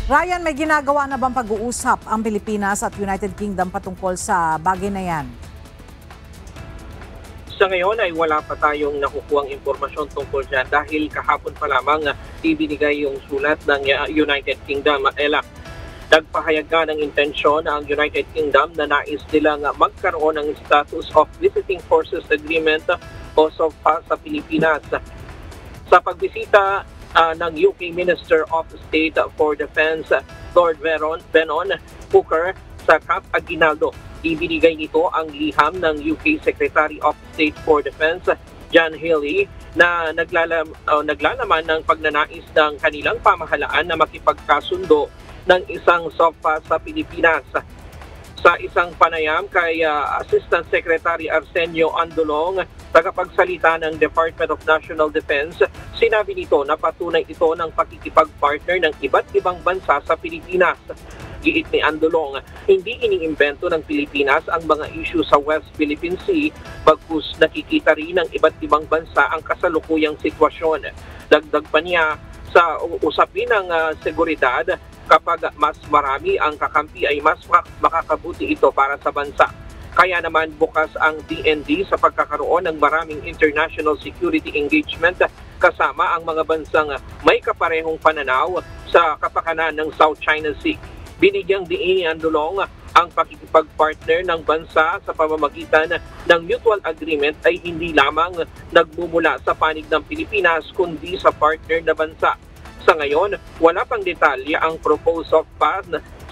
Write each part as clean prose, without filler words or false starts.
Ryan, may ginagawa na bang pag-uusap ang Pilipinas at United Kingdom patungkol sa bagay na yan? Sa ngayon ay wala pa tayong nakukuhang impormasyon tungkol dyan dahil kahapon pa lamang ibinigay yung sulat ng United Kingdom. Ella, nagpahayag nga ng intensyon ang United Kingdom na nais nilang magkaroon ng status of Visiting Forces Agreement o SOFA sa Pilipinas. Sa pagbisita ng UK Minister of State for Defense, Lord Benon Hooker sa Camp Aguinaldo, ibinigay nito ang liham ng UK Secretary of State for Defense, John Healey, na naglalaman ng pagnanais ng kanilang pamahalaan na makipagkasundo ng isang SOFA sa Pilipinas. Sa isang panayam kay Assistant Secretary Arsenio Andolong, tagapagsalita ng Department of National Defense, sinabi nito na patunay ito ng pakikipag-partner ng iba't ibang bansa sa Pilipinas. Giit ni Andolong, hindi iniimbento ng Pilipinas ang mga issue sa West Philippine Sea, bagkus nakikita rin ng iba't ibang bansa ang kasalukuyang sitwasyon. Dagdag pa niya, sa usapin ng seguridad, kapag mas marami ang kakampi ay mas makakabuti ito para sa bansa. Kaya naman bukas ang DND sa pagkakaroon ng maraming international security engagement kasama ang mga bansang may kaparehong pananaw sa kapakanan ng South China Sea. Binigyang diin ni Andolong ang pakikipag-partner ng bansa sa pamamagitan ng mutual agreement ay hindi lamang nagmumula sa panig ng Pilipinas kundi sa partner na bansa. Sa ngayon, wala pang detalye ang proposed SOFA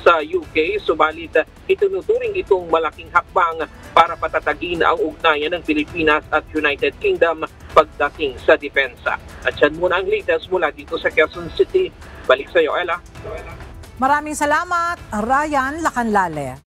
sa UK, subalit itinuturing itong malaking hakbang para patatagin ang ugnayan ng Pilipinas at United Kingdom pagdating sa depensa. At yan muna ang latest mula dito sa Quezon City. Balik sa iyo, Ella. Maraming salamat, Ryan Lacanlale.